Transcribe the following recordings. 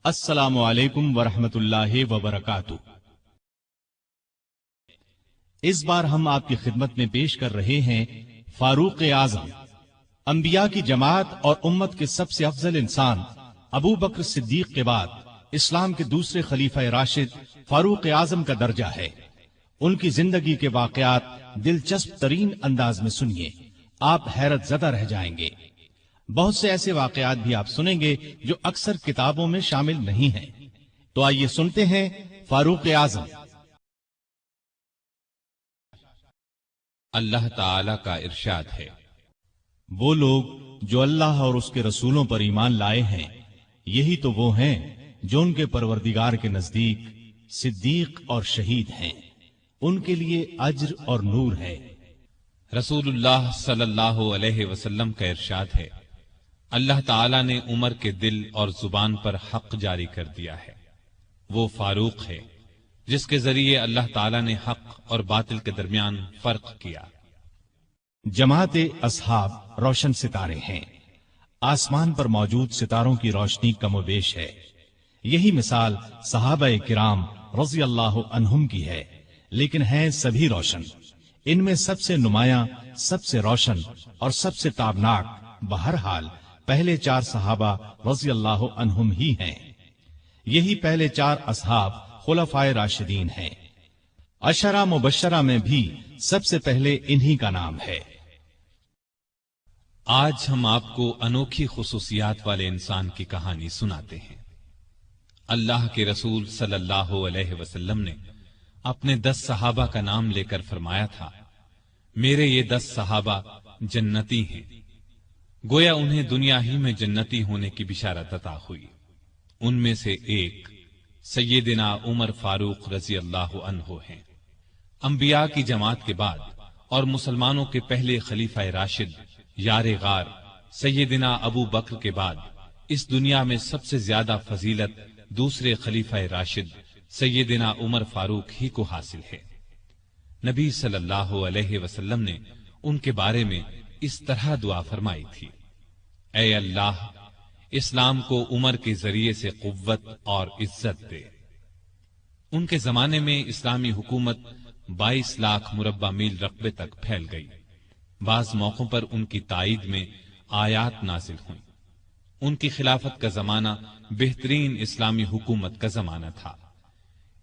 السلام علیکم ورحمۃ اللہ وبرکاتہ۔ اس بار ہم آپ کی خدمت میں پیش کر رہے ہیں فاروق اعظم، انبیاء کی جماعت اور امت کے سب سے افضل انسان ابو بکر صدیق کے بعد اسلام کے دوسرے خلیفہ راشد فاروق اعظم کا درجہ ہے۔ ان کی زندگی کے واقعات دلچسپ ترین انداز میں سنیے، آپ حیرت زدہ رہ جائیں گے۔ بہت سے ایسے واقعات بھی آپ سنیں گے جو اکثر کتابوں میں شامل نہیں ہیں۔ تو آئیے سنتے ہیں فاروق اعظم۔ اللہ تعالی کا ارشاد ہے، وہ لوگ جو اللہ اور اس کے رسولوں پر ایمان لائے ہیں، یہی تو وہ ہیں جو ان کے پروردگار کے نزدیک صدیق اور شہید ہیں، ان کے لیے اجر اور نور ہے۔ رسول اللہ صلی اللہ علیہ وسلم کا ارشاد ہے، اللہ تعالی نے عمر کے دل اور زبان پر حق جاری کر دیا ہے۔ وہ فاروق ہے جس کے ذریعے اللہ تعالی نے حق اور باطل کے درمیان فرق کیا۔ جماعت اصحاب روشن ستارے ہیں، آسمان پر موجود ستاروں کی روشنی کم و بیش ہے۔ یہی مثال صحابہ کرام رضی اللہ عنہم کی ہے، لیکن ہیں سبھی روشن۔ ان میں سب سے نمایاں، سب سے روشن اور سب سے تابناک بہرحال پہلے چار صحابہ رضی اللہ عنہم ہی ہیں۔ یہی پہلے چار اصحاب خلفائے راشدین ہیں۔ عشرہ مبشرہ میں بھی سب سے پہلے انہی کا نام ہے۔ آج ہم آپ کو انوکھی خصوصیات والے انسان کی کہانی سناتے ہیں۔ اللہ کے رسول صلی اللہ علیہ وسلم نے اپنے 10 صحابہ کا نام لے کر فرمایا تھا، میرے یہ 10 صحابہ جنتی ہیں۔ گویا انہیں دنیا ہی میں جنتی ہونے کی بشارت عطا ہوئی۔ ان میں سے ایک سیدنا عمر فاروق رضی اللہ عنہ ہیں۔ انبیاء کی جماعت کے بعد اور مسلمانوں کے پہلے خلیفہ راشد یار غار سیدنا ابو بکر کے بعد اس دنیا میں سب سے زیادہ فضیلت دوسرے خلیفہ راشد سیدنا عمر فاروق ہی کو حاصل ہے۔ نبی صلی اللہ علیہ وسلم نے ان کے بارے میں اس طرح دعا فرمائی تھی، اے اللہ، اسلام کو عمر کے ذریعے سے قوت اور عزت دے۔ ان کے زمانے میں اسلامی حکومت 22 لاکھ مربع میل رقبے تک پھیل گئی۔ بعض موقعوں پر ان کی تائید میں آیات نازل ہوئیں۔ ان کی خلافت کا زمانہ بہترین اسلامی حکومت کا زمانہ تھا۔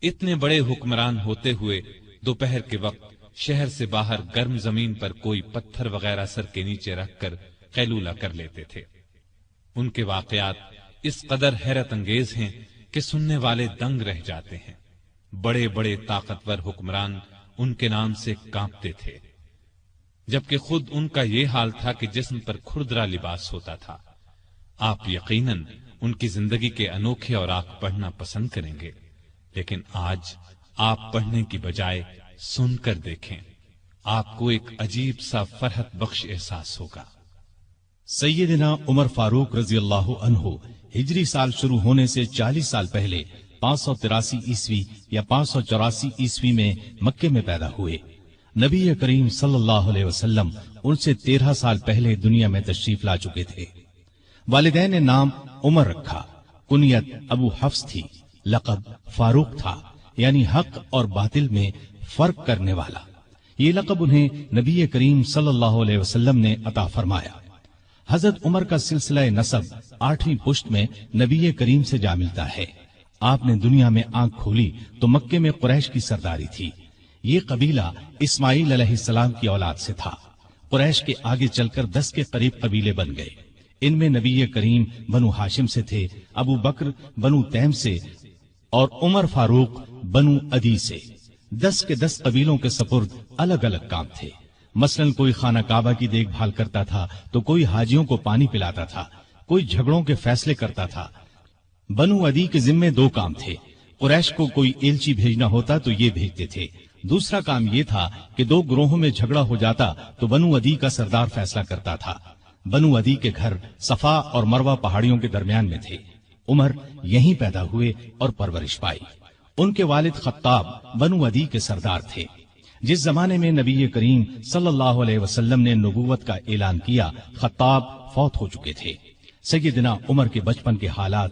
اتنے بڑے حکمران ہوتے ہوئے دوپہر کے وقت شہر سے باہر گرم زمین پر کوئی پتھر وغیرہ سر کے نیچے رکھ کر قیلولہ کر لیتے تھے۔ ان کے واقعات اس قدر حیرت انگیز ہیں کہ سننے والے دنگ رہ جاتے ہیں۔ بڑے بڑے طاقتور حکمران ان کے نام سے کانپتے تھے، جبکہ خود ان کا یہ حال تھا کہ جسم پر کھردرا لباس ہوتا تھا۔ آپ یقیناً ان کی زندگی کے انوکھے اور آنکھ پڑھنا پسند کریں گے، لیکن آج آپ پڑھنے کی بجائے سن کر دیکھیں، آپ کو ایک عجیب سا فرحت بخش احساس ہوگا۔ سیدنا عمر فاروق رضی اللہ عنہ ہجری سال شروع ہونے سے 40 سال پہلے 583 عیسوی یا 584 عیسوی میں مکے میں پیدا ہوئے۔ نبی کریم صلی اللہ علیہ وسلم ان سے 13 سال پہلے دنیا میں تشریف لا چکے تھے۔ والدین نے نام عمر رکھا، کنیت ابو حفص تھی، لقب فاروق تھا، یعنی حق اور باطل میں فرق کرنے والا۔ یہ لقب انہیں نبی کریم صلی اللہ علیہ وسلم نے عطا فرمایا۔ حضرت عمر کا سلسلہ نسب 8ویں پشت میں نبی کریم سے جا ملتا ہے۔ آپ نے دنیا میں آنکھ کھولی تو مکے میں قریش کی سرداری تھی۔ یہ قبیلہ اسماعیل علیہ السلام کی اولاد سے تھا۔ قریش کے آگے چل کر 10 کے قریب قبیلے بن گئے۔ ان میں نبی کریم بنو ہاشم سے تھے، ابو بکر بنو تیم سے اور عمر فاروق بنو عدی سے۔ 10 کے 10 قبیلوں کے سپرد الگ الگ کام تھے۔ مثلاً کوئی خانہ کعبہ کی دیکھ بھال کرتا تھا تو کوئی حاجیوں کو پانی پلاتا تھا، کوئی جھگڑوں کے فیصلے کرتا تھا۔ بنو عدی کے ذمے 2 کام تھے۔ قریش کو کوئی ایلچی بھیجنا ہوتا تو یہ بھیجتے تھے۔ دوسرا کام یہ تھا کہ 2 گروہوں میں جھگڑا ہو جاتا تو بنو عدی کا سردار فیصلہ کرتا تھا۔ بنو عدی کے گھر صفا اور مروہ پہاڑیوں کے درمیان میں تھے۔ عمر یہیں پیدا ہوئے اور پرورش پائی۔ ان کے والد خطاب بنو عدی کے سردار تھے۔ جس زمانے میں نبی کریم صلی اللہ علیہ وسلم نے نبوت کا اعلان کیا، خطاب فوت ہو چکے تھے۔ سیدنا عمر کے بچپن کے حالات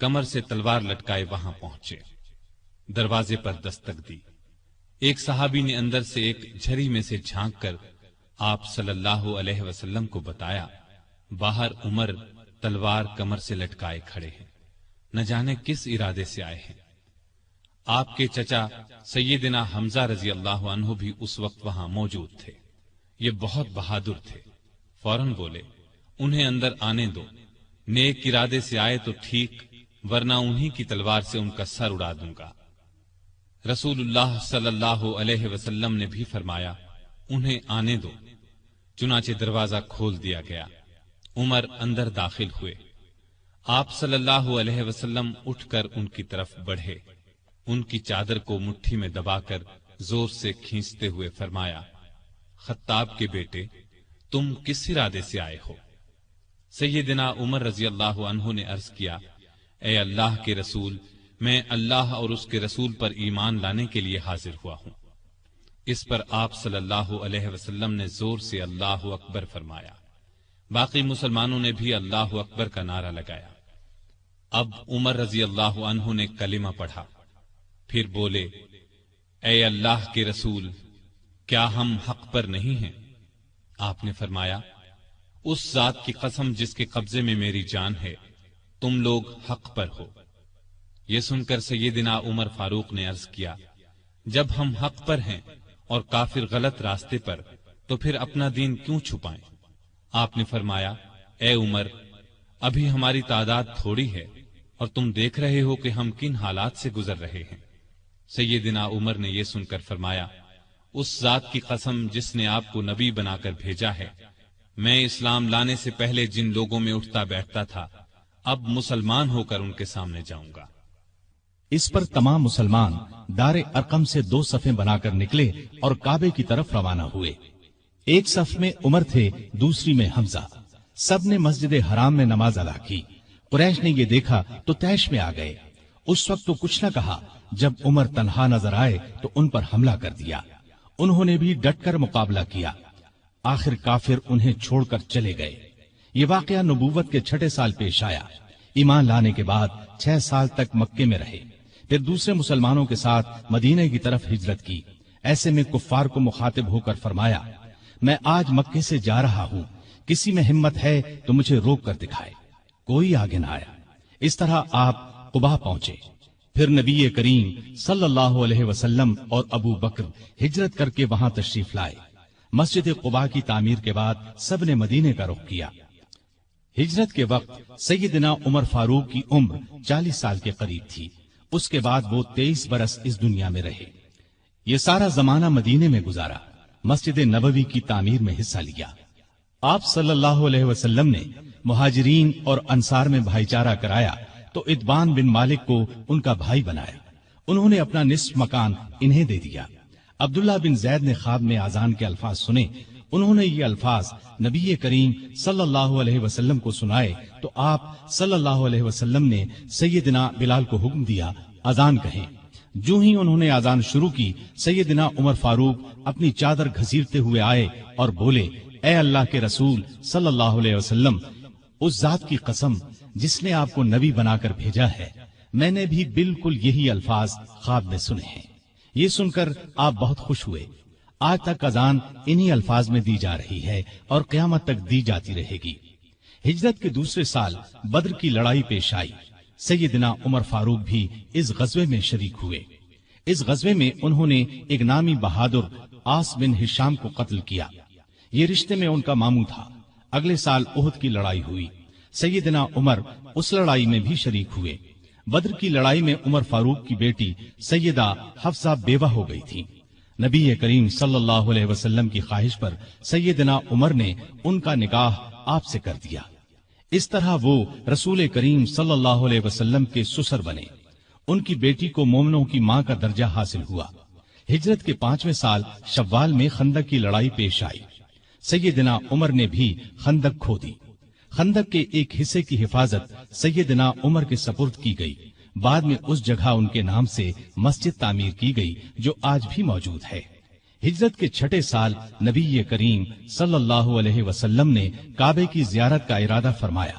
کمر سے تلوار لٹکائے وہاں پہنچے۔ دروازے پر دستک دی۔ ایک صحابی نے اندر سے ایک جھری میں سے جھانک کر آپ صلی اللہ علیہ وسلم کو بتایا، باہر عمر تلوار کمر سے لٹکائے کھڑے ہیں، نہ جانے کس ارادے سے آئے ہیں۔ آپ کے چچا سیدنا حمزہ رضی اللہ عنہ بھی اس وقت وہاں موجود تھے۔ یہ بہت بہادر تھے، فوراً بولے، انہیں اندر آنے دو، نیک ارادے سے آئے تو ٹھیک، ورنہ انہی کی تلوار سے ان کا سر اڑا دوں گا۔ رسول اللہ صلی اللہ علیہ وسلم نے بھی فرمایا، انہیں آنے دو۔ چنانچہ دروازہ کھول دیا گیا، عمر اندر داخل ہوئے۔ آپ صلی اللہ علیہ وسلم اٹھ کر ان کی طرف بڑھے، ان کی چادر کو مٹھی میں دبا کر زور سے کھینچتے ہوئے فرمایا، خطاب کے بیٹے، تم کس ارادے سے آئے ہو؟ سیدنا عمر رضی اللہ عنہ نے عرض کیا، اے اللہ کے رسول، میں اللہ اور اس کے رسول پر ایمان لانے کے لیے حاضر ہوا ہوں۔ اس پر آپ صلی اللہ علیہ وسلم نے زور سے اللہ اکبر فرمایا۔ باقی مسلمانوں نے بھی اللہ اکبر کا نعرہ لگایا۔ اب عمر رضی اللہ عنہ نے کلمہ پڑھا، پھر بولے، اے اللہ کے رسول، کیا ہم حق پر نہیں ہیں؟ آپ نے فرمایا، اس ذات کی قسم جس کے قبضے میں میری جان ہے، تم لوگ حق پر ہو۔ یہ سن کر سیدنا عمر فاروق نے عرض کیا، جب ہم حق پر ہیں اور کافر غلط راستے پر، تو پھر اپنا دین کیوں چھپائیں؟ آپ نے فرمایا، اے عمر، ابھی ہماری تعداد تھوڑی ہے اور تم دیکھ رہے ہو کہ ہم کن حالات سے گزر رہے ہیں۔ سیدنا عمر نے یہ سن کر فرمایا، اس ذات کی قسم جس نے آپ کو نبی بنا کر بھیجا ہے، میں اسلام لانے سے پہلے جن لوگوں میں اٹھتا بیٹھتا تھا، اب مسلمان ہو کر ان کے سامنے جاؤں گا۔ اس پر تمام مسلمان دار ارقم سے 2 صفیں بنا کر نکلے اور کعبے کی طرف روانہ ہوئے۔ ایک صف میں عمر تھے، دوسری میں حمزہ۔ سب نے مسجد حرام میں نماز ادا کی۔ قریش نے یہ دیکھا تو طیش میں آ گئے۔ اس وقت تو کچھ نہ کہا، جب عمر تنہا نظر آئے تو ان پر حملہ کر دیا۔ انہوں نے بھی ڈٹ کر مقابلہ کیا۔ آخر کافر انہیں چھوڑ کر چلے گئے۔ یہ واقعہ نبوت کے 6 سال پیش آیا۔ ایمان لانے کے بعد 6 سال تک مکے میں رہے، پھر دوسرے مسلمانوں کے ساتھ مدینے کی طرف ہجرت کی۔ ایسے میں کفار کو مخاطب ہو کر فرمایا، میں آج مکے سے جا رہا ہوں، کسی میں ہمت ہے تو مجھے روک کر دکھائے۔ کوئی آگے نہ آیا۔ اس طرح آپ قباء پہنچے۔ پھر نبی کریم صلی اللہ علیہ وسلم اور ابو بکر ہجرت کر کے وہاں تشریف لائے۔ مسجد قباء کی تعمیر کے بعد سب نے مدینے کا رخ کیا۔ ہجرت کے وقت سیدنا عمر فاروق کی عمر 40 سال کے قریب تھی۔ اس کے بعد وہ 23 برس اس دنیا میں رہے۔ یہ سارا زمانہ مدینے میں گزارا، مسجد نبوی کی تعمیر میں حصہ لیا۔ آپ صلی اللہ علیہ وسلم نے مہاجرین اور انصار میں بھائی چارہ کرایا تو اتبان بن مالک کو ان کا بھائی بنایا۔ انہوں نے اپنا نصف مکان انہیں دے دیا۔ عبداللہ بن زید نے خواب میں اذان کے الفاظ سنے۔ انہوں نے یہ الفاظ نبی کریم صلی اللہ علیہ وسلم کو سنائے تو آپ صلی اللہ علیہ وسلم نے سیدنا بلال کو حکم دیا، اذان کہیں۔ جو ہی انہوں نے اذان شروع کی، سیدنا عمر فاروق اپنی چادر گھسیٹتے ہوئے آئے اور بولے، اے اللہ کے رسول صلی اللہ علیہ وسلم، اس ذات کی قسم جس نے آپ کو نبی بنا کر بھیجا ہے، میں نے بھی بالکل یہی الفاظ خواب میں سنے ہیں۔ یہ سن کر آپ بہت خوش ہوئے۔ آج تک اذان انہی الفاظ میں دی جا رہی ہے اور قیامت تک دی جاتی رہے گی۔ ہجرت کے دوسرے سال بدر کی لڑائی پیش آئی۔ سیدنا عمر فاروق بھی اس غزوے میں شریک ہوئے۔ اس غزوے میں انہوں نے ایک نامی بہادر عاص بن ہشام کو قتل کیا۔ یہ رشتے میں ان کا ماموں تھا۔ اگلے سال احد کی لڑائی ہوئی۔ سیدنا عمر اس لڑائی میں بھی شریک ہوئے۔ بدر کی لڑائی میں عمر فاروق کی بیٹی سیدہ حفصہ بیوہ ہو گئی تھی۔ نبی کریم صلی اللہ علیہ وسلم کی خواہش پر سیدنا عمر نے ان کا نکاح آپ سے کر دیا۔ اس طرح وہ رسول کریم صلی اللہ علیہ وسلم کے سسر بنے۔ ان کی بیٹی کو مومنوں کی ماں کا درجہ حاصل ہوا۔ ہجرت کے 5ویں سال شوال میں خندق کی لڑائی پیش آئی۔ سیدنا عمر نے بھی خندق کھو دی۔ خندق کے ایک حصے کی حفاظت سیدنا عمر کے سپرد کی گئی۔ بعد میں اس جگہ ان کے نام سے مسجد تعمیر کی گئی جو آج بھی موجود ہے۔ ہجرت کے 6 سال نبی کریم صلی اللہ علیہ وسلم نے کعبے کی زیارت کا ارادہ فرمایا۔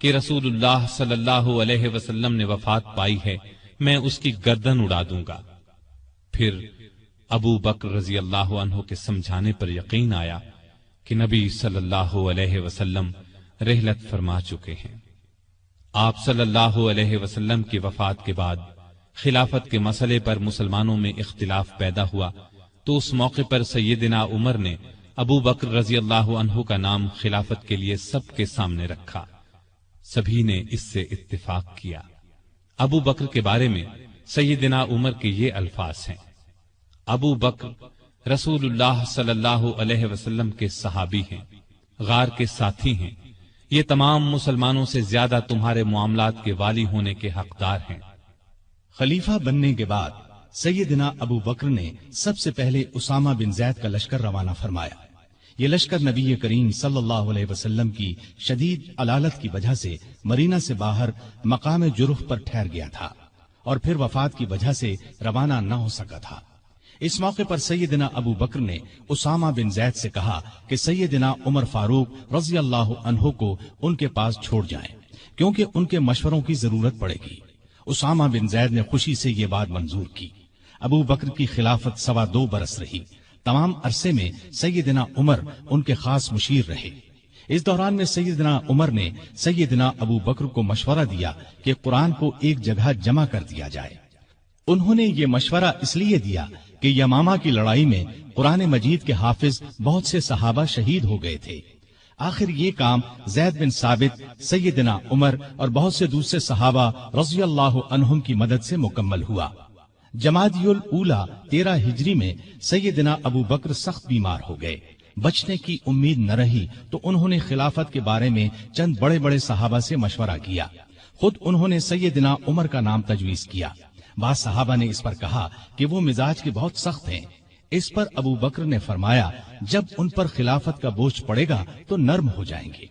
کہ رسول اللہ صلی اللہ علیہ وسلم نے وفات پائی ہے، میں اس کی گردن اڑا دوں گا۔ پھر ابو بکر رضی اللہ عنہ کے سمجھانے پر یقین آیا کہ نبی صلی اللہ علیہ وسلم رحلت فرما چکے ہیں۔ آپ صلی اللہ علیہ وسلم کی وفات کے بعد خلافت کے مسئلے پر مسلمانوں میں اختلاف پیدا ہوا تو اس موقع پر سیدنا عمر نے ابو بکر رضی اللہ عنہ کا نام خلافت کے لیے سب کے سامنے رکھا۔ سبھی نے اس سے اتفاق کیا۔ ابو بکر کے بارے میں سیدنا عمر کے یہ الفاظ ہیں: ابو بکر رسول اللہ صلی اللہ علیہ وسلم کے صحابی ہیں، غار کے ساتھی ہیں، یہ تمام مسلمانوں سے زیادہ تمہارے معاملات کے والی ہونے کے حقدار ہیں۔ خلیفہ بننے کے بعد سیدنا ابو بکر نے سب سے پہلے اسامہ بن زید کا لشکر روانہ فرمایا۔ یہ لشکر نبی کریم صلی اللہ علیہ وسلم کی شدید علالت کی وجہ سے مدینہ سے باہر مقام جرف پر ٹھہر گیا تھا اور پھر وفات کی وجہ سے روانہ نہ ہو سکا تھا۔ اس موقع پر سیدنا ابو بکر نے اسامہ بن زید سے کہا کہ سیدنا عمر فاروق رضی اللہ عنہ کو ان کے پاس چھوڑ جائیں، کیونکہ ان کے مشوروں کی ضرورت پڑے گی۔ اسامہ بن زید نے خوشی سے یہ بات منظور کی۔ ابو بکر کی خلافت 2.25 برس رہی۔ تمام عرصے میں سیدنا عمر ان کے خاص مشیر رہے۔ اس دوران میں سیدنا عمر نے سیدنا ابو بکر کو مشورہ دیا کہ قرآن کو ایک جگہ جمع کر دیا جائے۔ انہوں نے یہ مشورہ اس لیے دیا کہ یمامہ کی لڑائی میں قرآن مجید کے حافظ بہت سے صحابہ شہید ہو گئے تھے۔ آخر یہ کام زید بن ثابت، سیدنا عمر اور بہت سے دوسرے صحابہ رضی اللہ عنہم کی مدد سے مکمل ہوا۔ جمادی الاولیٰ 13 ہجری میں سیدنا ابو بکر سخت بیمار ہو گئے۔ بچنے کی امید نہ رہی تو انہوں نے خلافت کے بارے میں چند بڑے بڑے صحابہ سے مشورہ کیا۔ خود انہوں نے سیدنا عمر کا نام تجویز کیا۔ بعض صحابہ نے اس پر کہا کہ وہ مزاج کے بہت سخت ہیں۔ اس پر ابو بکر نے فرمایا جب ان پر خلافت کا بوجھ پڑے گا تو نرم ہو جائیں گے۔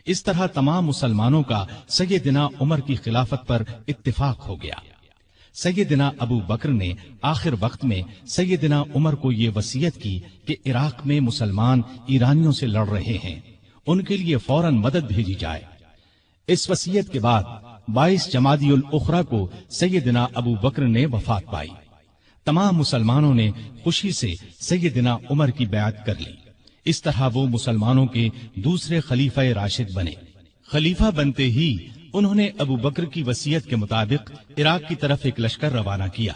اس طرح تمام مسلمانوں کا سیدنا عمر کی خلافت پر اتفاق ہو گیا۔ سیدنا ابو بکر نے آخر وقت میں سیدنا عمر کو یہ وصیت کی کہ عراق میں مسلمان ایرانیوں سے لڑ رہے ہیں، ان کے لیے فوراً مدد بھیجی جائے۔ اس وصیت کے بعد 22 جمادی الاخری کو سیدنا ابو بکر نے وفات پائی۔ تمام مسلمانوں نے خوشی سے سیدنا عمر کی بیعت کر لی۔ اس طرح وہ مسلمانوں کے دوسرے خلیفہ راشد بنے۔ خلیفہ بنتے ہی انہوں نے ابو بکر کی وصیت کے مطابق عراق کی طرف ایک لشکر روانہ کیا۔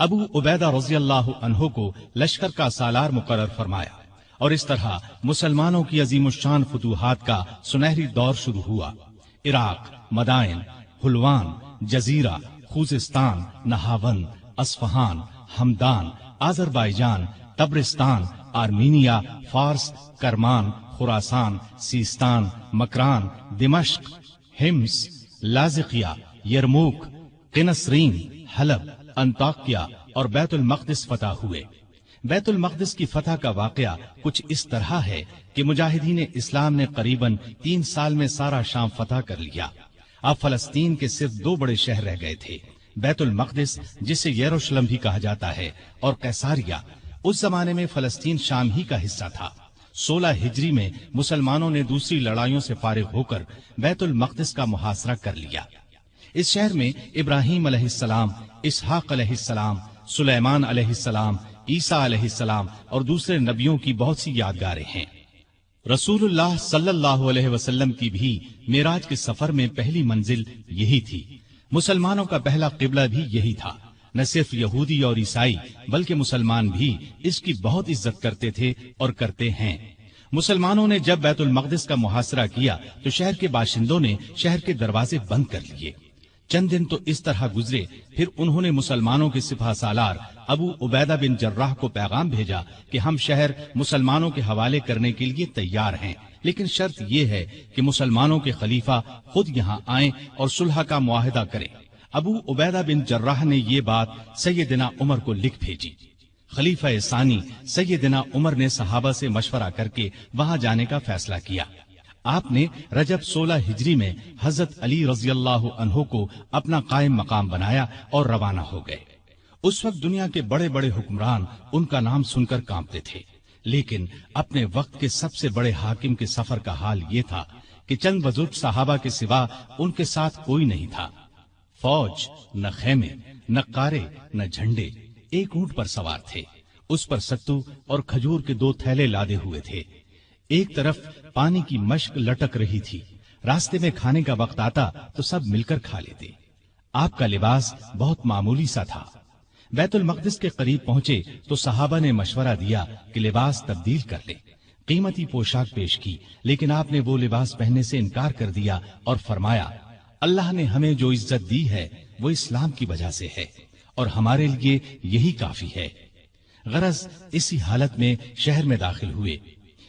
ابو عبیدہ رضی اللہ عنہ کو لشکر کا سالار مقرر فرمایا اور اس طرح مسلمانوں کی عظیم الشان فتوحات کا سنہری دور شروع ہوا۔ Iraq, Madain, Hulwan, Jazira, Khuzestan, Nahavand, Isfahan, Hamadan, Azerbaijan, Tabaristan, Armenia, Fars, Kerman, خراسان، سیستان، مکران، دمشق، حمص، لاذقیہ، یرموک، قنسرین، حلب، انطاکیہ اور بیت المقدس فتح ہوئے۔ بیت المقدس کی فتح کا واقعہ کچھ اس طرح ہے کہ مجاہدین اسلام نے قریباً 3 سال میں سارا شام فتح کر لیا۔ اب فلسطین کے صرف 2 بڑے شہر رہ گئے تھے، بیت المقدس جسے یروشلم بھی کہا جاتا ہے اور قیصاریہ۔ اس زمانے میں فلسطین شام ہی کا حصہ تھا۔ 16 ہجری میں مسلمانوں نے دوسری لڑائیوں سے فارغ ہو کر بیت المقدس کا محاصرہ کر لیا۔ اس شہر میں ابراہیم علیہ السلام، اسحاق علیہ السلام، سلیمان علیہ السلام، عیسیٰ علیہ السلام اور دوسرے نبیوں کی بہت سی یادگاریں ہیں۔ رسول اللہ صلی اللہ علیہ وسلم کی بھی معراج کے سفر میں پہلی منزل یہی تھی۔ مسلمانوں کا پہلا قبلہ بھی یہی تھا۔ نہ صرف یہودی اور عیسائی بلکہ مسلمان بھی اس کی بہت عزت کرتے تھے اور کرتے ہیں۔ مسلمانوں نے جب بیت المقدس کا محاصرہ کیا تو شہر کے باشندوں نے شہر کے دروازے بند کر لیے۔ چند دن تو اس طرح گزرے، پھر انہوں نے مسلمانوں کے سپہ سالار ابو عبیدہ بن جراح کو پیغام بھیجا کہ ہم شہر مسلمانوں کے حوالے کرنے کے لیے تیار ہیں، لیکن شرط یہ ہے کہ مسلمانوں کے خلیفہ خود یہاں آئیں اور صلح کا معاہدہ کریں۔ ابو عبیدہ بن جراح نے یہ بات سیدنا عمر کو لکھ بھیجی۔ خلیفہ ثانی سیدنا عمر نے صحابہ سے مشورہ کر کے وہاں جانے کا فیصلہ کیا۔ آپ نے رجب 16 ہجری میں حضرت علی رضی اللہ عنہ کو اپنا قائم مقام بنایا اور روانہ ہو گئے۔ اس وقت دنیا کے بڑے بڑے حکمران ان کا نام سن کر کانپتے تھے، لیکن اپنے وقت کے سب سے بڑے حاکم کے سفر کا حال یہ تھا کہ چند بزرگ صحابہ کے سوا ان کے ساتھ کوئی نہیں تھا۔ فوج، نہ خیمے، نہ قارے، نہ جھنڈے، ایک اونٹ پر سوار تھے، اس پر ستو اور کھجور کے 2 تھیلے لادے ہوئے تھے۔ ایک طرف پانی کی مشک لٹک رہی تھی، راستے میں کھانے کا وقت آتا تو سب مل کر کھا لیتے۔ آپ کا لباس بہت معمولی سا تھا۔ بیت المقدس کے قریب پہنچے تو صحابہ نے مشورہ دیا کہ لباس تبدیل کر لیں۔ قیمتی پوشاک پیش کی، لیکن آپ نے وہ لباس پہننے سے انکار کر دیا اور فرمایا، اللہ نے ہمیں جو عزت دی ہے وہ اسلام کی وجہ سے ہے اور ہمارے لیے یہی کافی ہے۔ غرض اسی حالت میں شہر میں داخل ہوئے۔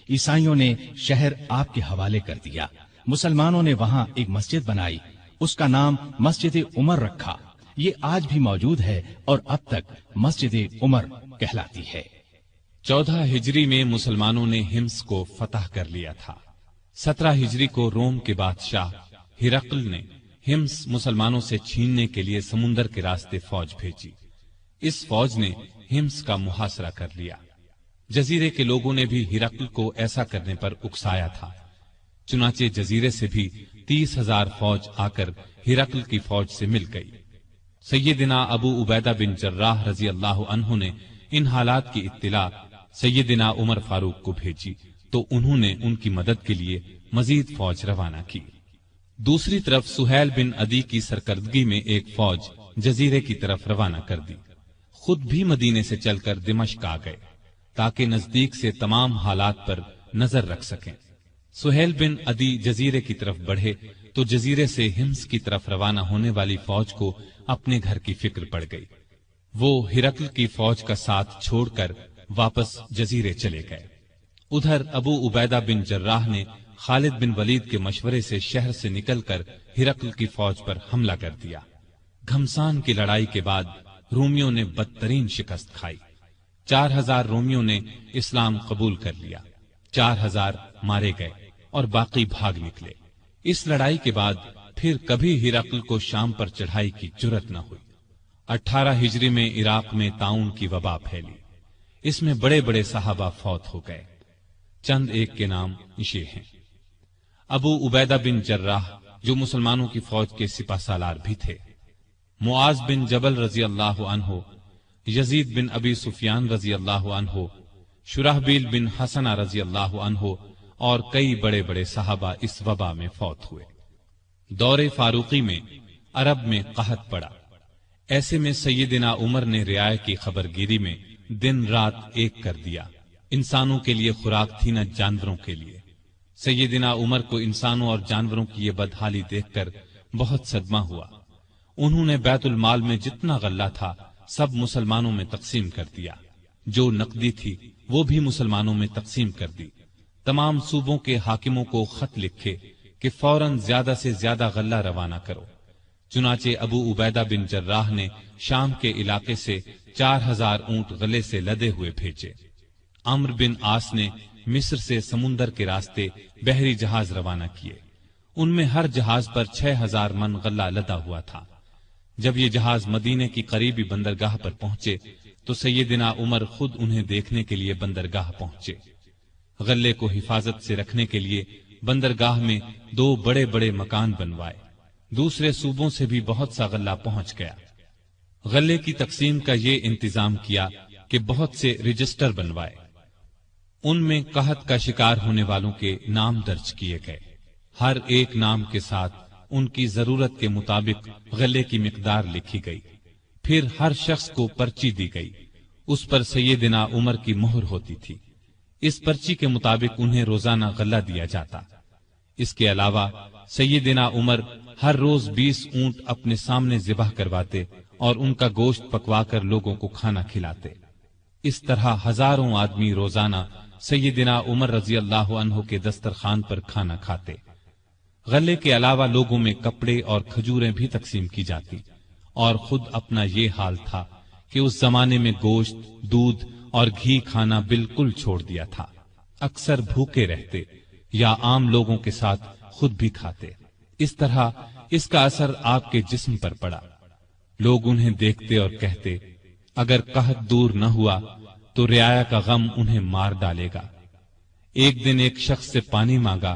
عیسائیوں نے شہر آپ کے حوالے کر دیا۔ مسلمانوں نے وہاں ایک مسجد بنائی، اس کا نام مسجد عمر رکھا۔ یہ آج بھی موجود ہے اور اب تک مسجد عمر کہلاتی ہے۔ 14 ہجری میں مسلمانوں نے ہمس کو فتح کر لیا تھا۔ 17 ہجری کو روم کے بادشاہ ہرقل نے ہمس مسلمانوں سے چھیننے کے لیے سمندر کے راستے فوج بھیجی۔ اس فوج نے ہمس کا محاصرہ کر لیا۔ جزیرے کے لوگوں نے بھی ہرقل کو ایسا کرنے پر اکسایا تھا، چنانچہ جزیرے سے بھی 30,000 فوج آ کر ہرقل کی فوج سے مل گئی۔ سیدنا ابو عبیدہ بن جراح رضی اللہ عنہ نے ان حالات کی اطلاع سیدنا عمر فاروق کو بھیجی تو انہوں نے ان کی مدد کے لیے مزید فوج روانہ کی۔ دوسری طرف سہیل بن عدی کی سرکردگی میں ایک فوج جزیرے کی طرف روانہ کر دی۔ خود بھی مدینے سے چل کر دمشق آ گئے تاکہ نزدیک سے تمام حالات پر نظر رکھ سکیں۔ سہیل بن عدی جزیرے کی طرف بڑھے تو جزیرے سے ہمس کی طرف روانہ ہونے والی فوج کو اپنے گھر کی فکر پڑ گئی۔ وہ ہرقل کی فوج کا ساتھ چھوڑ کر واپس جزیرے چلے گئے۔ ادھر ابو عبیدہ بن جراح نے خالد بن ولید کے مشورے سے شہر سے نکل کر ہرقل کی فوج پر حملہ کر دیا۔ گھمسان کی لڑائی کے بعد رومیوں نے بدترین شکست کھائی۔ 4,000 رومیوں نے اسلام قبول کر لیا، 4,000 مارے گئے اور باقی بھاگ نکلے۔ اس لڑائی کے بعد پھر کبھی ہرقل کو شام پر چڑھائی کی جرت نہ ہوئی۔ 18 ہجری میں عراق میں طاعون کی وبا پھیلی، اس میں بڑے بڑے صحابہ فوت ہو گئے۔ چند ایک کے نام یہ ہیں: ابو عبیدہ بن جراح جو مسلمانوں کی فوج کے سپہ سالار بھی تھے، معاذ بن جبل رضی اللہ عنہ، یزید بن ابی سفیان رضی اللہ عنہ، شرحبیل بن حسنہ رضی اللہ عنہ اور کئی بڑے بڑے صحابہ اس وبا میں فوت ہوئے۔ دور فاروقی میں عرب میں قحط پڑا، ایسے میں سیدنا عمر نے رعایا کی خبرگیری میں دن رات ایک کر دیا۔ انسانوں کے لیے خوراک تھی نہ جانوروں کے لیے۔ سیدنا عمر کو انسانوں اور جانوروں کی یہ بدحالی دیکھ کر بہت صدمہ ہوا۔ انہوں نے بیت المال میں جتنا غلہ تھا سب مسلمانوں میں تقسیم کر دیا، جو نقدی تھی وہ بھی مسلمانوں میں تقسیم کر دی۔ تمام صوبوں کے حاکموں کو خط لکھے کہ فوراً زیادہ سے زیادہ غلہ روانہ کرو۔ چنانچہ ابو عبیدہ بن جراح نے شام کے علاقے سے 4,000 اونٹ غلے سے لدے ہوئے بھیجے۔ عمرو بن عاص نے مصر سے سمندر کے راستے بحری جہاز روانہ کیے۔ ان میں ہر جہاز پر 6,000 من غلہ لدا ہوا تھا۔ جب یہ جہاز مدینے کی قریبی بندرگاہ پر پہنچے تو سیدنا عمر خود انہیں دیکھنے کے لیے بندرگاہ پہنچے۔ غلے کو حفاظت سے رکھنے کے لیے بندرگاہ میں 2 بڑے بڑے مکان بنوائے۔ دوسرے صوبوں سے بھی بہت سا غلہ پہنچ گیا۔ غلے کی تقسیم کا یہ انتظام کیا کہ بہت سے رجسٹر بنوائے، ان میں قحط کا شکار ہونے والوں کے نام درج کیے گئے۔ ہر ایک نام کے ساتھ ان کی ضرورت کے مطابق غلے کی مقدار لکھی گئی۔ پھر ہر شخص کو پرچی دی گئی، اس پر سیدنا عمر کی مہر ہوتی تھی۔ اس پرچی کے مطابق انہیں روزانہ غلہ دیا جاتا۔ اس کے علاوہ سیدنا عمر ہر روز 20 اونٹ اپنے سامنے ذبح کرواتے اور ان کا گوشت پکوا کر لوگوں کو کھانا کھلاتے۔ اس طرح ہزاروں آدمی روزانہ سیدنا عمر رضی اللہ عنہ کے دسترخوان پر کھانا کھاتے۔ غلے کے علاوہ لوگوں میں کپڑے اور کھجوریں بھی تقسیم کی جاتی، اور خود اپنا یہ حال تھا کہ اس زمانے میں گوشت، دودھ اور گھی کھانا بالکل چھوڑ دیا تھا۔ اکثر بھوکے رہتے یا عام لوگوں کے ساتھ خود بھی کھاتے۔ اس طرح اس کا اثر آپ کے جسم پر پڑا۔ لوگ انہیں دیکھتے اور کہتے، اگر قحط دور نہ ہوا تو رعایا کا غم انہیں مار ڈالے گا۔ ایک دن ایک شخص سے پانی مانگا،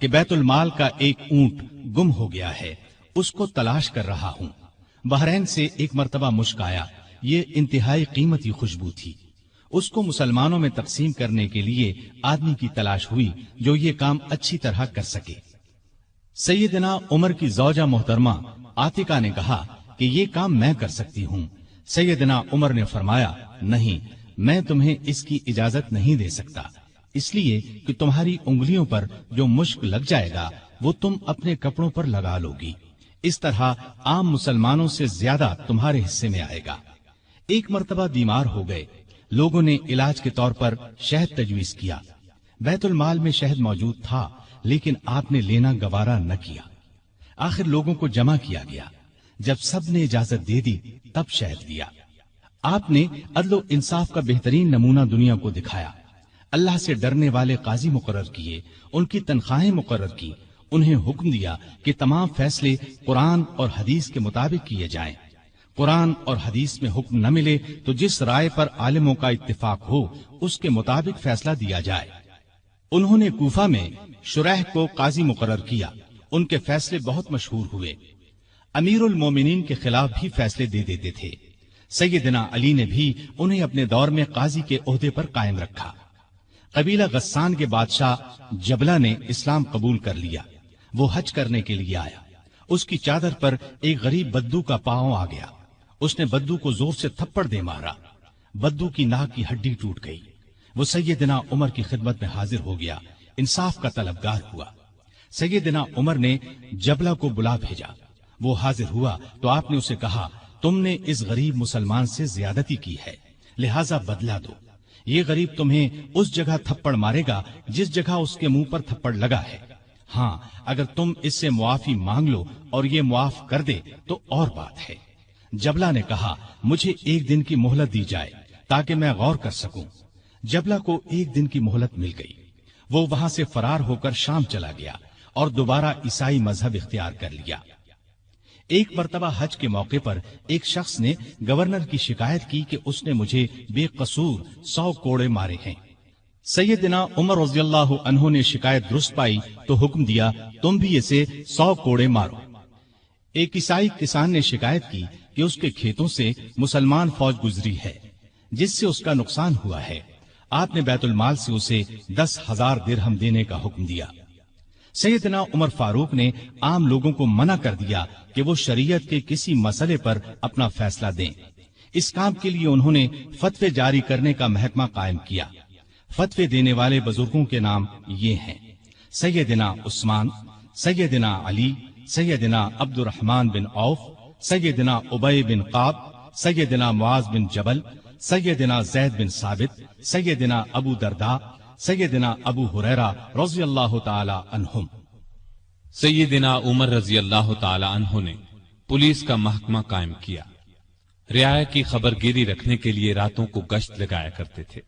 کہ بیت المال کا ایک اونٹ گم ہو گیا ہے، اس کو تلاش کر رہا ہوں۔ بحرین سے ایک مرتبہ مشک آیا، یہ انتہائی قیمتی خوشبو تھی۔ اس کو مسلمانوں میں تقسیم کرنے کے لیے آدمی کی تلاش ہوئی جو یہ کام اچھی طرح کر سکے۔ سیدنا عمر کی زوجہ محترمہ عاتقہ نے کہا کہ یہ کام میں کر سکتی ہوں۔ سیدنا عمر نے فرمایا، نہیں، میں تمہیں اس کی اجازت نہیں دے سکتا، اس لیے کہ تمہاری انگلیوں پر جو مشک لگ جائے گا وہ تم اپنے کپڑوں پر لگا لو گی، اس طرح عام مسلمانوں سے زیادہ تمہارے حصے میں آئے گا۔ ایک مرتبہ بیمار ہو گئے، لوگوں نے علاج کے طور پر شہد تجویز کیا۔ بیت المال میں شہد موجود تھا، لیکن آپ نے لینا گوارا نہ کیا۔ آخر لوگوں کو جمع کیا گیا، جب سب نے اجازت دے دی تب شہد دیا۔ آپ نے عدل و انصاف کا بہترین نمونہ دنیا کو دکھایا۔ اللہ سے ڈرنے والے قاضی مقرر کیے، ان کی تنخواہیں مقرر کی، انہیں حکم دیا کہ تمام فیصلے قرآن اور حدیث کے مطابق کیے جائیں۔ قرآن اور حدیث میں حکم نہ ملے تو جس رائے پر عالموں کا اتفاق ہو اس کے مطابق فیصلہ دیا جائے۔ انہوں نے کوفہ میں شریح کو قاضی مقرر کیا، ان کے فیصلے بہت مشہور ہوئے۔ امیر المومنین کے خلاف بھی فیصلے دے دیتے تھے۔ سیدنا علی نے بھی انہیں اپنے دور میں قاضی کے عہدے پر قائم رکھا۔ قبیلہ غسان کے بادشاہ جبلہ نے اسلام قبول کر لیا۔ وہ حج کرنے کے لیے آیا، اس کی چادر پر ایک غریب بدو کا پاؤں آ گیا۔ اس نے بدو کو زور سے تھپڑ دے مارا، بدو کی ناک کی ہڈی ٹوٹ گئی۔ وہ سیدنا عمر کی خدمت میں حاضر ہو گیا، انصاف کا طلبگار ہوا۔ سیدنا عمر نے جبلہ کو بلا بھیجا، وہ حاضر ہوا تو آپ نے اسے کہا، تم نے اس غریب مسلمان سے زیادتی کی ہے، لہذا بدلہ دو۔ یہ غریب تمہیں اس جگہ تھپڑ مارے گا جس جگہ اس کے منہ پر تھپڑ لگا ہے۔ ہاں، اگر تم اس سے معافی مانگ لو اور یہ معاف کر دے تو اور بات ہے۔ جبلہ نے کہا، مجھے ایک دن کی مہلت دی جائے تاکہ میں غور کر سکوں۔ جبلہ کو ایک دن کی مہلت مل گئی۔ وہ وہاں سے فرار ہو کر شام چلا گیا اور دوبارہ عیسائی مذہب اختیار کر لیا۔ ایک مرتبہ حج کے موقع پر ایک شخص نے گورنر کی شکایت کی کہ اس نے مجھے بے قصور 100 کوڑے مارے ہیں۔ سیدنا عمر رضی اللہ عنہ نے شکایت درست پائی تو حکم دیا، تم بھی اسے 100 کوڑے مارو۔ ایک عیسائی کسان نے شکایت کی کہ اس کے کھیتوں سے مسلمان فوج گزری ہے جس سے اس کا نقصان ہوا ہے۔ آپ نے بیت المال سے اسے 10,000 درہم دینے کا حکم دیا۔ سیدنا عمر فاروق نے عام لوگوں کو منع کر دیا کہ وہ شریعت کے کسی مسئلے پر اپنا فیصلہ دیں۔ اس کام کے لیے انہوں نے فتوے جاری کرنے کا محکمہ قائم کیا۔ فتوے دینے والے بزرگوں کے نام یہ ہیں: سیدنا عثمان، سیدنا علی، سیدنا عبد الرحمن بن عوف، سیدنا ابی بن قعب، سیدنا معاذ بن جبل، سیدنا زید بن ثابت، سیدنا ابو درداء، سیدنا ابو ہریرہ رضی اللہ تعالی عنہم۔ سیدنا عمر رضی اللہ تعالی عنہ نے پولیس کا محکمہ قائم کیا۔ رعایا کی خبرگیری رکھنے کے لیے راتوں کو گشت لگایا کرتے تھے۔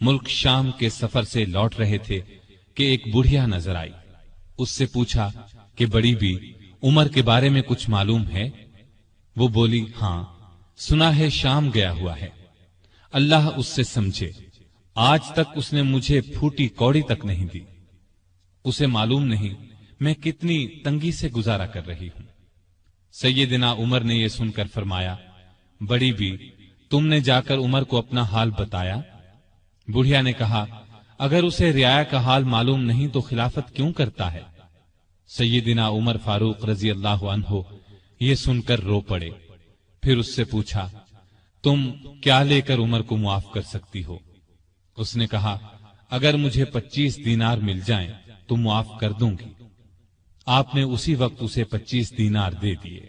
ملک شام کے سفر سے لوٹ رہے تھے کہ ایک بڑھیا نظر آئی۔ اس سے پوچھا کہ بڑی بھی عمر کے بارے میں کچھ معلوم ہے؟ وہ بولی، ہاں، سنا ہے شام گیا ہوا ہے، اللہ اس سے سمجھے، آج تک اس نے مجھے پھوٹی کوڑی تک نہیں دی۔ اسے معلوم نہیں میں کتنی تنگی سے گزارا کر رہی ہوں۔ سیدنا عمر نے یہ سن کر فرمایا، بڑی بھی تم نے جا کر عمر کو اپنا حال بتایا؟ بڑھیا نے کہا، اگر اسے رعایا کا حال معلوم نہیں تو خلافت کیوں کرتا ہے؟ سیدنا عمر فاروق رضی اللہ عنہ یہ سن کر رو پڑے۔ پھر اس سے پوچھا، تم کیا لے کر عمر کو معاف کر سکتی ہو؟ اس نے کہا، اگر مجھے 25 دینار مل جائیں تو معاف کر دوں گی۔ آپ نے اسی وقت اسے 25 دینار دے دیے۔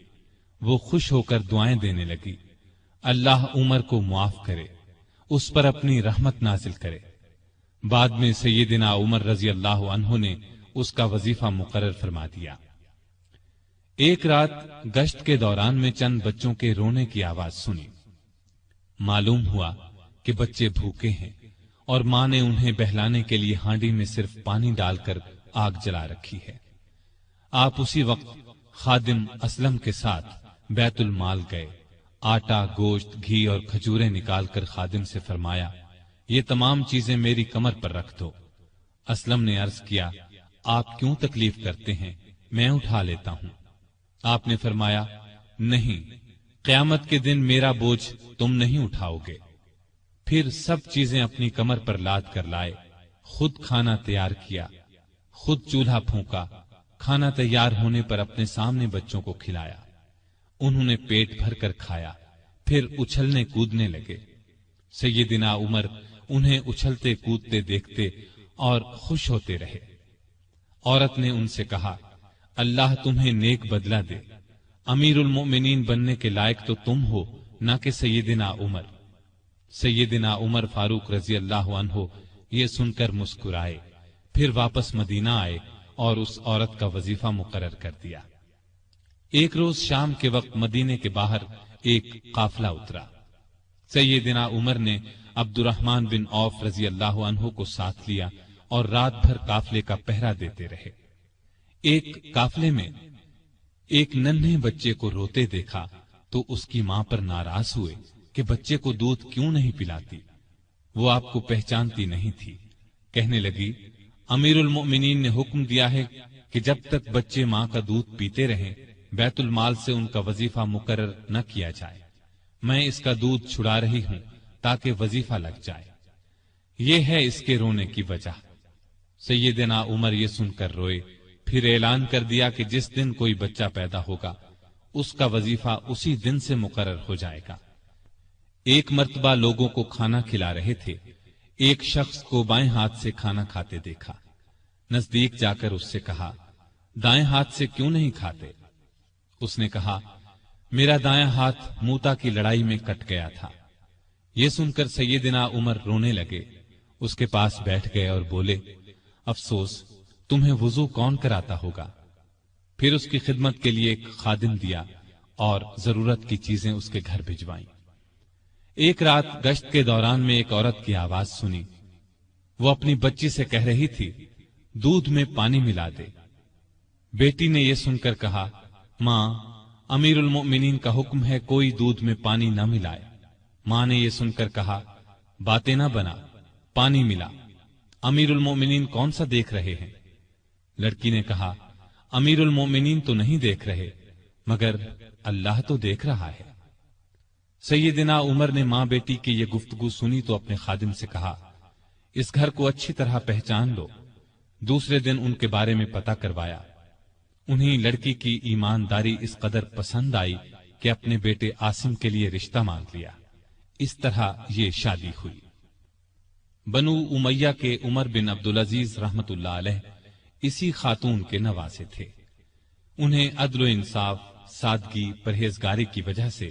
وہ خوش ہو کر دعائیں دینے لگی، اللہ عمر کو معاف کرے، اس پر اپنی رحمت نازل کرے۔ بعد میں سیدنا عمر رضی اللہ عنہ نے اس کا وظیفہ مقرر فرما دیا۔ ایک رات گشت کے دوران میں چند بچوں کے رونے کی آواز سنی۔ معلوم ہوا کہ بچے بھوکے ہیں اور ماں نے انہیں بہلانے کے لیے ہانڈی میں صرف پانی ڈال کر آگ جلا رکھی ہے۔ آپ اسی وقت خادم اسلم کے ساتھ بیت المال گئے، آٹا، گوشت، گھی اور کھجوریں نکال کر خادم سے فرمایا، یہ تمام چیزیں میری کمر پر رکھ دو۔ اسلم نے عرض کیا، آپ کیوں تکلیف کرتے ہیں، میں اٹھا لیتا ہوں۔ آپ نے فرمایا نہیں، قیامت کے دن میرا بوجھ تم نہیں اٹھاؤ گے۔ پھر سب چیزیں اپنی کمر پر لاد کر لائے، خود کھانا تیار کیا، خود چولہا پھونکا، کھانا تیار ہونے پر اپنے سامنے بچوں کو کھلایا۔ انہوں نے پیٹ بھر کر کھایا، پھر اچھلنے کودنے لگے۔ سیدنا عمر انہیں اچھلتے کودتے دیکھتے اور خوش ہوتے رہے۔ عورت نے ان سے کہا اللہ تمہیں نیک بدلہ دے، امیر المؤمنین بننے کے لائق تو تم ہو، نہ کہ سیدنا عمر۔ سیدنا عمر فاروق رضی اللہ عنہ یہ سن کر مسکرائے، پھر واپس مدینہ آئے اور اس عورت کا وظیفہ مقرر کر دیا۔ ایک روز شام کے وقت مدینے کے باہر ایک قافلہ اترا۔ سیدنا عمر نے عبد الرحمن بن عوف رضی اللہ عنہ کو ساتھ لیا اور رات بھر قافلے کا پہرا دیتے رہے۔ ایک قافلے میں ایک ننھے بچے کو روتے دیکھا تو اس کی ماں پر ناراض ہوئے کہ بچے کو دودھ کیوں نہیں پلاتی۔ وہ آپ کو پہچانتی نہیں تھی، کہنے لگی امیر المؤمنین نے حکم دیا ہے کہ جب تک بچے ماں کا دودھ پیتے رہیں بیت المال سے ان کا وظیفہ مقرر نہ کیا جائے۔ میں اس کا دودھ چھڑا رہی ہوں تاکہ وظیفہ لگ جائے، یہ ہے اس کے رونے کی وجہ۔ سیدنا عمر یہ سن کر روئے، پھر اعلان کر دیا کہ جس دن کوئی بچہ پیدا ہوگا اس کا وظیفہ اسی دن سے مقرر ہو جائے گا۔ ایک مرتبہ لوگوں کو کھانا کھلا رہے تھے، ایک شخص کو بائیں ہاتھ سے کھانا کھاتے دیکھا۔ نزدیک جا کر اس سے کہا دائیں ہاتھ سے کیوں نہیں کھاتے؟ اس نے کہا میرا دایاں ہاتھ موتا کی لڑائی میں کٹ گیا تھا۔ یہ سن کر سیدنا عمر رونے لگے، اس کے پاس بیٹھ گئے اور بولے افسوس، تمہیں وضو کون کراتا ہوگا؟ پھر اس کی خدمت کے لیے ایک خادم دیا اور ضرورت کی چیزیں اس کے گھر بھجوائیں۔ ایک رات گشت کے دوران میں ایک عورت کی آواز سنی، وہ اپنی بچی سے کہہ رہی تھی دودھ میں پانی ملا دے۔ بیٹی نے یہ سن کر کہا ماں، امیر المؤمنین کا حکم ہے کوئی دودھ میں پانی نہ ملائے۔ ماں نے یہ سن کر کہا باتیں نہ بنا، پانی ملا، امیر المؤمنین کون سا دیکھ رہے ہیں؟ لڑکی نے کہا امیر المؤمنین تو نہیں دیکھ رہے، مگر اللہ تو دیکھ رہا ہے۔ سیدنا عمر نے ماں بیٹی کی یہ گفتگو سنی تو اپنے خادم سے کہا اس گھر کو اچھی طرح پہچان لو۔ دوسرے دن ان کے بارے میں پتہ کروایا۔ انہیں لڑکی کی ایمانداری اس قدر پسند آئی کہ اپنے بیٹے عاصم کے لیے رشتہ مانگ لیا۔ اس طرح یہ شادی ہوئی۔ بنو امیہ کے عمر بن عبدالعزیز رحمت اللہ علیہ اسی خاتون کے نواسے تھے۔ انہیں عدل و انصاف، سادگی، پرہیزگاری کی وجہ سے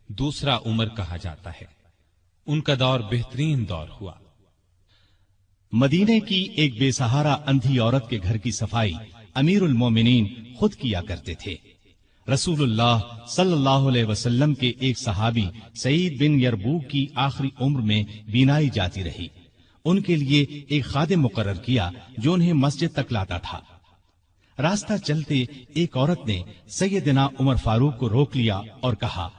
دوسرا عمر کہا جاتا ہے۔ ان کا دور بہترین دور ہوا۔ مدینے کی ایک بے سہارا اندھی عورت کے گھر کی صفائی امیر المومنین خود کیا کرتے تھے۔ رسول اللہ صلی اللہ علیہ وسلم کے ایک صحابی سعید بن یربوک کی آخری عمر میں بینائی جاتی رہی۔ ان کے لیے ایک خادم مقرر کیا جو انہیں مسجد تک لاتا تھا۔ راستہ چلتے ایک عورت نے سیدنا عمر فاروق کو روک لیا اور کہا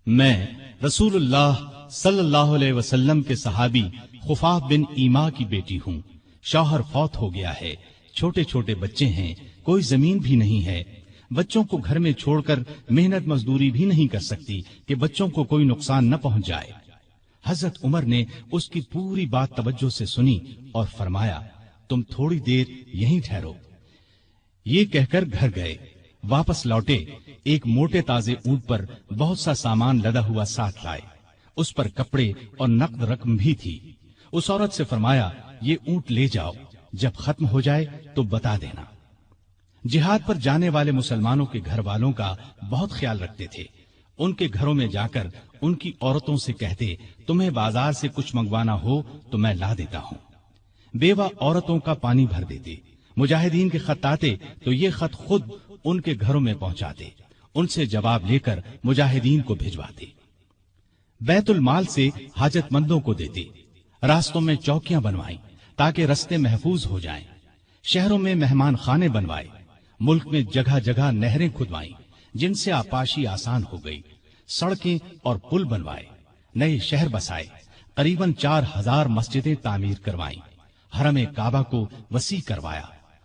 میں رسول اللہ صلی اللہ علیہ وسلم کے صحابی خفاف بن ایما کی بیٹی ہوں۔ شوہر فوت ہو گیا ہے، چھوٹے چھوٹے بچے ہیں، کوئی زمین بھی نہیں ہے، بچوں کو گھر میں چھوڑ کر محنت مزدوری بھی نہیں کر سکتی کہ بچوں کو کوئی نقصان نہ پہنچ جائے۔ حضرت عمر نے اس کی پوری بات توجہ سے سنی اور فرمایا تم تھوڑی دیر یہیں ٹھہرو۔ یہ کہہ کر گھر گئے۔ واپس لوٹے، ایک موٹے تازے اونٹ پر بہت سا سامان لدا ہوا ساتھ لائے۔ اس پر کپڑے اور نقد رقم بھی تھی۔ اس عورت سے فرمایا یہ اونٹ لے جاؤ، جب ختم ہو جائے تو بتا دینا۔ جہاد پر جانے والے مسلمانوں کے گھر والوں کا بہت خیال رکھتے تھے۔ ان کے گھروں میں جا کر ان کی عورتوں سے کہتے تمہیں بازار سے کچھ منگوانا ہو تو میں لا دیتا ہوں۔ بیوہ عورتوں کا پانی بھر دیتے۔ مجاہدین کے خط آتے تو یہ خط خود ان کے گھروں میں پہنچاتے، ان سے جواب لے کر مجاہدین کو بھجواتے۔ بیت المال سے حاجت مندوں کو دیتے۔ راستوں میں چوکیاں بنوائیں تاکہ رستے محفوظ ہو جائیں۔ شہروں میں مہمان خانے بنوائے۔ ملک میں جگہ جگہ نہریں کھدوائیں جن سے آپاشی آسان ہو گئی۔ سڑکیں اور پل بنوائے، نئے شہر بسائے، قریباً 4000 مسجدیں تعمیر کروائیں، حرم کعبہ کو وسیع کروایا،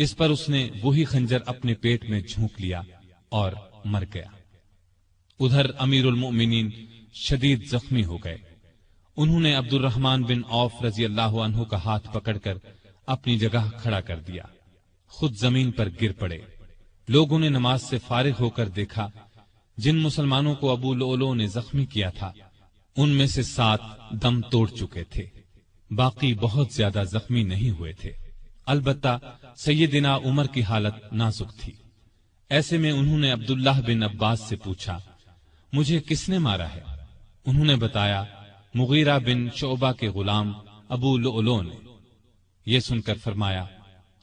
اس پر اس نے وہی خنجر اپنے پیٹ میں جھونک لیا اور مر گیا۔ ادھر امیر المؤمنین شدید زخمی ہو گئے۔ انہوں نے عبد الرحمن بن عوف رضی اللہ عنہ کا ہاتھ پکڑ کر اپنی جگہ کھڑا کر دیا، خود زمین پر گر پڑے۔ لوگوں نے نماز سے فارغ ہو کر دیکھا، جن مسلمانوں کو ابو لؤلؤ نے زخمی کیا تھا ان میں سے 7 دم توڑ چکے تھے، باقی بہت زیادہ زخمی نہیں ہوئے تھے۔ البتہ سیدنا عمر کی حالت نازک تھی۔ ایسے میں انہوں نے عبداللہ بن عباس سے پوچھا، مجھے کس نے مارا ہے؟ انہوں نے بتایا، مغیرہ بن شعبہ کے غلام ابو لؤلؤ نے۔ یہ سن کر فرمایا،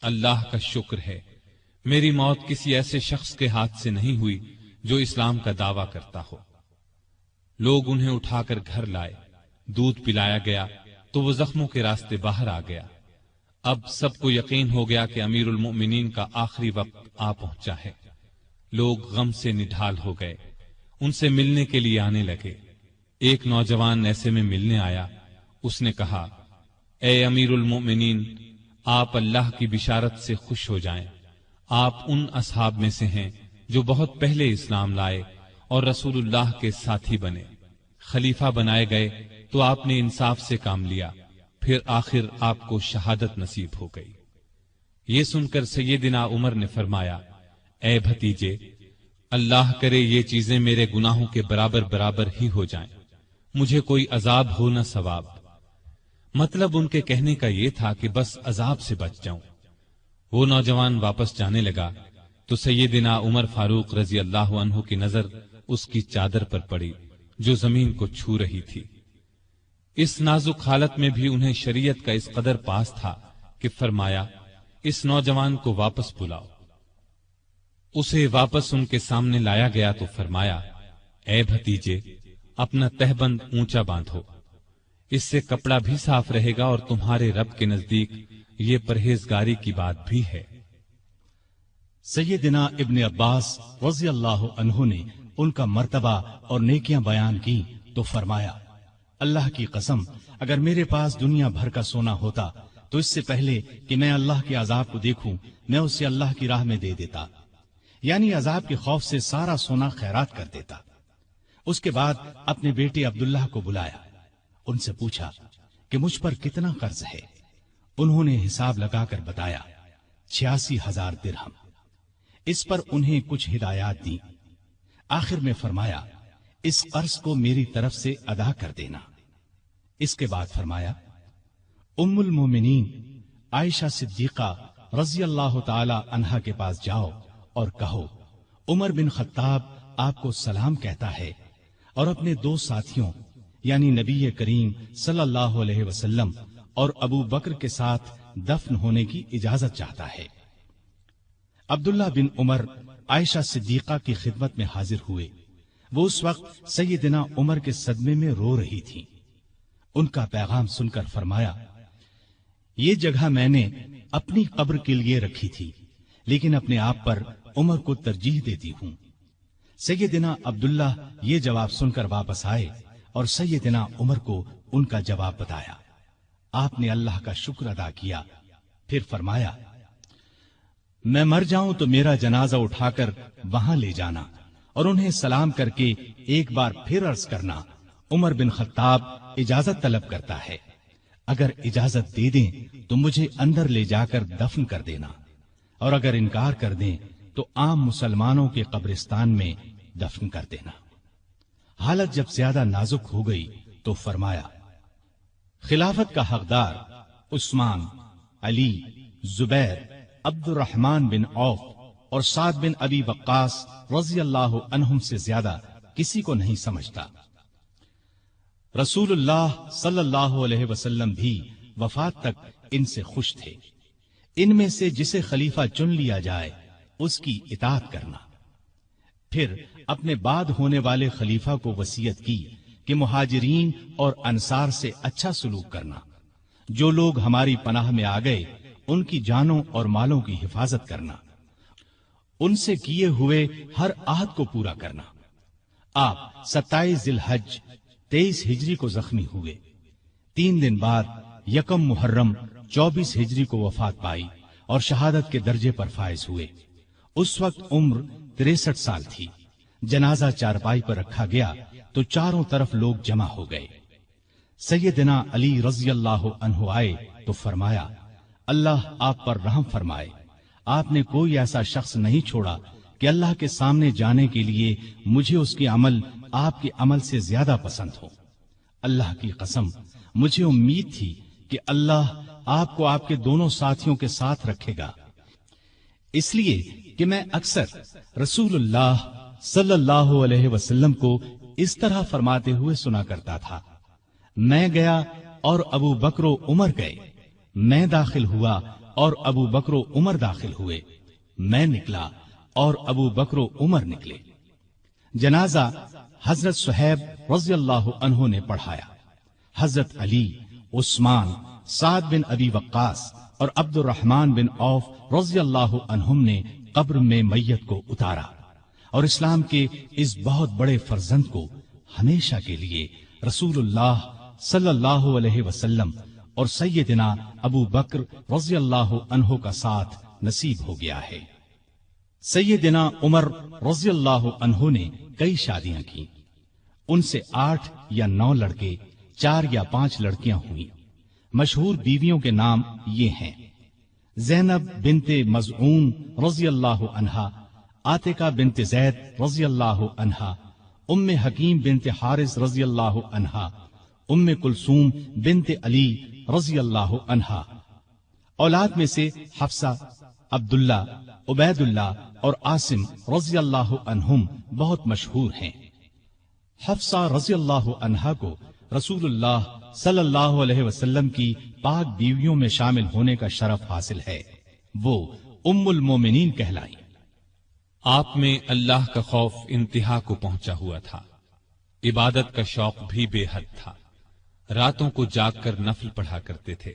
اللہ کا شکر ہے، میری موت کسی ایسے شخص کے ہاتھ سے نہیں ہوئی جو اسلام کا دعویٰ کرتا ہو۔ لوگ انہیں اٹھا کر گھر لائے، دودھ پلایا گیا تو وہ زخموں کے راستے باہر آ گیا۔ اب سب کو یقین ہو گیا کہ امیر المؤمنین کا آخری وقت آ پہنچا ہے۔ لوگ غم سے نڈھال ہو گئے، ان سے ملنے کے لیے آنے لگے۔ ایک نوجوان ایسے میں ملنے آیا، اس نے کہا، اے امیر المؤمنین، آپ اللہ کی بشارت سے خوش ہو جائیں۔ آپ ان اصحاب میں سے ہیں جو بہت پہلے اسلام لائے اور رسول اللہ کے ساتھی بنے۔ خلیفہ بنائے گئے تو آپ نے انصاف سے کام لیا، پھر آخر آپ کو شہادت نصیب ہو گئی۔ یہ سن کر سیدنا عمر نے فرمایا، اے بھتیجے، اللہ کرے یہ چیزیں میرے گناہوں کے برابر برابر ہی ہو جائیں، مجھے کوئی عذاب ہو نہ ثواب۔ مطلب ان کے کہنے کا یہ تھا کہ بس عذاب سے بچ جاؤں۔ وہ نوجوان واپس جانے لگا تو سیدنا عمر فاروق رضی اللہ عنہ کی نظر اس کی چادر پر پڑی جو زمین کو چھو رہی تھی۔ اس نازک حالت میں بھی انہیں شریعت کا اس قدر پاس تھا کہ فرمایا، اس نوجوان کو واپس بلاؤ۔ اسے واپس ان کے سامنے لایا گیا تو فرمایا، اے بھتیجے، اپنا تہبند اونچا باندھو، اس سے کپڑا بھی صاف رہے گا اور تمہارے رب کے نزدیک یہ پرہیزگاری کی بات بھی ہے۔ سیدنا ابن عباس رضی اللہ عنہ نے ان کا مرتبہ اور نیکیاں بیان کی تو فرمایا، اللہ کی قسم، اگر میرے پاس دنیا بھر کا سونا ہوتا تو اس سے پہلے کہ میں اللہ کے عذاب کو دیکھوں میں اسے اللہ کی راہ میں دے دیتا، یعنی عذاب کے خوف سے سارا سونا خیرات کر دیتا۔ اس کے بعد اپنے بیٹے عبداللہ کو بلایا، ان سے پوچھا کہ مجھ پر کتنا قرض ہے۔ انہوں نے حساب لگا کر بتایا، 86,000 درہم۔ اس پر انہیں کچھ ہدایات دی۔ آخر میں فرمایا، اس قرض کو میری طرف سے ادا کر دینا۔ اس کے بعد فرمایا، ام المومنین عائشہ صدیقہ رضی اللہ تعالی عنہا کے پاس جاؤ اور کہو، عمر بن خطاب آپ کو سلام کہتا ہے اور اپنے 2 ساتھیوں یعنی نبی کریم صلی اللہ علیہ وسلم اور ابو بکر کے ساتھ دفن ہونے کی اجازت چاہتا ہے۔ عبداللہ بن عمر عائشہ صدیقہ کی خدمت میں حاضر ہوئے۔ وہ اس وقت سیدنا عمر کے صدمے میں رو رہی تھی۔ ان کا پیغام سن کر فرمایا، یہ جگہ میں نے اپنی قبر کے لیے رکھی تھی، لیکن اپنے آپ پر عمر کو ترجیح دیتی ہوں۔ سیدنا عبداللہ یہ جواب سن کر واپس آئے اور سیدنا عمر کو ان کا جواب بتایا۔ آپ نے اللہ کا شکر ادا کیا، پھر فرمایا، میں مر جاؤں تو میرا جنازہ اٹھا کر وہاں لے جانا اور انہیں سلام کر کے ایک بار پھر عرض کرنا، عمر بن خطاب اجازت طلب کرتا ہے، اگر اجازت دے دیں تو مجھے اندر لے جا کر دفن کر دینا، اور اگر انکار کر دیں تو عام مسلمانوں کے قبرستان میں دفن کر دینا۔ حالت جب زیادہ نازک ہو گئی تو فرمایا، خلافت کا حقدار عثمان، علی، زبیر، عبد الرحمن بن عوف اور سعد بن ابی وقاص رضی اللہ عنہم سے زیادہ کسی کو نہیں سمجھتا۔ رسول اللہ صلی اللہ علیہ وسلم بھی وفات تک ان سے خوش تھے۔ ان میں سے جسے خلیفہ چن لیا جائے اس کی اطاعت کرنا۔ پھر اپنے بعد ہونے والے خلیفہ کو وصیت کی کہ مہاجرین اور انصار سے اچھا سلوک کرنا، جو لوگ ہماری پناہ میں آ گئے ان کی جانوں اور مالوں کی حفاظت کرنا، ان سے کیے ہوئے ہر عہد کو پورا کرنا۔ آپ 27 ذی الحج 23 ہجری کو زخمی ہوئے۔ 3 دن بعد 1 محرم 24 ہجری کو وفات پائی اور شہادت کے درجے پر فائز ہوئے۔ اس وقت عمر 63 سال تھی۔ جنازہ چارپائی پر رکھا گیا تو چاروں طرف لوگ جمع ہو گئے۔ سیدنا علی رضی اللہ عنہ آئے تو فرمایا، اللہ آپ پر رحم فرمائے، آپ نے کوئی ایسا شخص نہیں چھوڑا کہ اللہ کے سامنے جانے کے لیے مجھے اس کے عمل آپ کے عمل سے زیادہ پسند ہو۔ اللہ کی قسم، مجھے امید تھی کہ اللہ آپ کو آپ کے دونوں ساتھیوں کے ساتھ رکھے گا، اس لیے کہ میں اکثر رسول اللہ صلی اللہ علیہ وسلم کو اس طرح فرماتے ہوئے سنا کرتا تھا، میں گیا اور ابو بکر و عمر گئے، میں داخل ہوا اور ابو بکر و عمر داخل ہوئے، میں نکلا اور ابو بکر و عمر نکلے۔ جنازہ حضرت صہیب رضی اللہ عنہ نے پڑھایا۔ حضرت علی، عثمان، سعد بن ابی وقاص اور عبد الرحمن بن عوف رضی اللہ عنہم نے قبر میں میت کو اتارا اور اسلام کے اس بہت بڑے فرزند کو ہمیشہ کے لیے رسول اللہ صلی اللہ علیہ وسلم اور سیدنا ابو بکر رضی اللہ عنہ کا ساتھ نصیب ہو گیا ہے۔ سیدنا عمر رضی اللہ عنہ نے کئی شادیاں کی، ان سے 8 یا 9 لڑکے، 4 یا 5 لڑکیاں ہوئیں۔ مشہور بیویوں کے نام یہ ہیں: زینب بنت مزعون رضی اللہ عنہا، عاتقہ بنت زید رضی اللہ عنہا، ام حکیم بنت حارث رضی اللہ عنہا، ام کلثوم بنت علی رضی اللہ عنہا۔ اولاد میں سے حفصہ، عبداللہ، عبید اللہ اور عاصم رضی اللہ عنہم بہت مشہور ہیں۔ حفصہ رضی اللہ عنہا کو رسول اللہ صلی اللہ علیہ وسلم کی پاک بیویوں میں شامل ہونے کا شرف حاصل ہے، وہ ام المومنین کہلائی۔ آپ میں اللہ کا خوف انتہا کو پہنچا ہوا تھا، عبادت کا شوق بھی بے حد تھا، راتوں کو جاگ کر نفل پڑھا کرتے تھے۔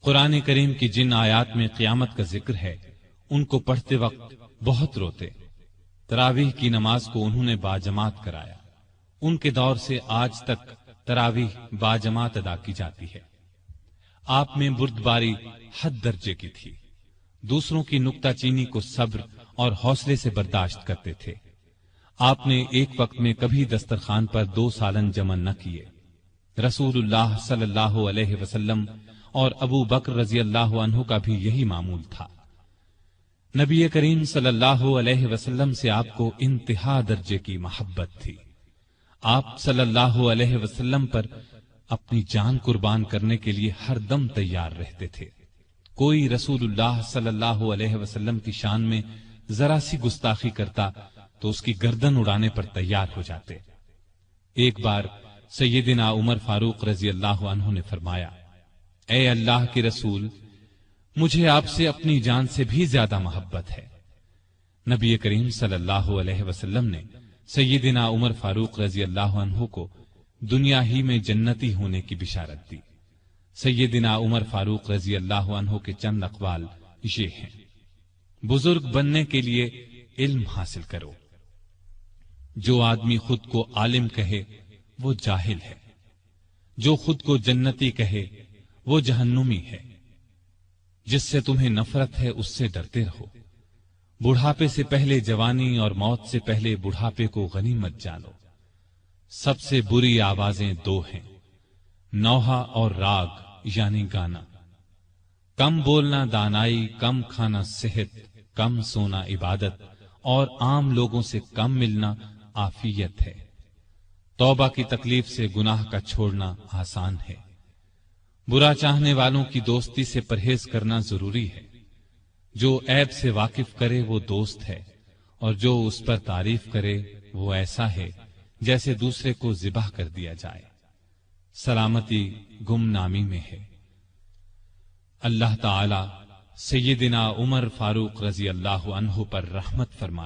قرآن کریم کی جن آیات میں قیامت کا ذکر ہے ان کو پڑھتے وقت بہت روتے۔ تراویح کی نماز کو انہوں نے باجماعت کرایا، ان کے دور سے آج تک تراویح باجماعت ادا کی جاتی ہے۔ آپ میں بردباری حد درجے کی تھی، دوسروں کی نکتہ چینی کو صبر اور حوصلے سے برداشت کرتے تھے۔ آپ نے ایک وقت میں کبھی دسترخوان پر 2 سالن جمع نہ کیے۔ رسول اللہ صلی اللہ علیہ وسلم اور ابو بکر رضی اللہ عنہ کا بھی یہی معمول تھا۔ نبی کریم صلی اللہ علیہ وسلم سے آپ کو انتہا درجے کی محبت تھی۔ آپ صلی اللہ علیہ وسلم پر اپنی جان قربان کرنے کے لیے ہر دم تیار رہتے تھے۔ کوئی رسول اللہ صلی اللہ علیہ وسلم کی شان میں ذرا سی گستاخی کرتا تو اس کی گردن اڑانے پر تیار ہو جاتے۔ ایک بار سیدنا عمر فاروق رضی اللہ عنہ نے فرمایا، اے اللہ کے رسول، مجھے آپ سے اپنی جان سے بھی زیادہ محبت ہے۔ نبی کریم صلی اللہ علیہ وسلم نے سیدنا عمر فاروق رضی اللہ عنہ کو دنیا ہی میں جنتی ہونے کی بشارت دی۔ سیدنا عمر فاروق رضی اللہ عنہ کے چند اقوال یہ ہیں: بزرگ بننے کے لیے علم حاصل کرو۔ جو آدمی خود کو عالم کہے وہ جاہل ہے، جو خود کو جنتی کہے وہ جہنمی ہے۔ جس سے تمہیں نفرت ہے اس سے ڈرتے رہو۔ بڑھاپے سے پہلے جوانی اور موت سے پہلے بڑھاپے کو غنیمت جانو۔ سب سے بری آوازیں 2 ہیں، نوحہ اور راگ یعنی گانا۔ کم بولنا دانائی، کم کھانا صحت، کم سونا عبادت اور عام لوگوں سے کم ملنا عافیت ہے۔ توبہ کی تکلیف سے گناہ کا چھوڑنا آسان ہے۔ برا چاہنے والوں کی دوستی سے پرہیز کرنا ضروری ہے۔ جو عیب سے واقف کرے وہ دوست ہے، اور جو اس پر تعریف کرے وہ ایسا ہے جیسے دوسرے کو ذبح کر دیا جائے۔ سلامتی گمنامی میں ہے۔ اللہ تعالی سیدنا عمر فاروق رضی اللہ عنہ پر رحمت فرمائے۔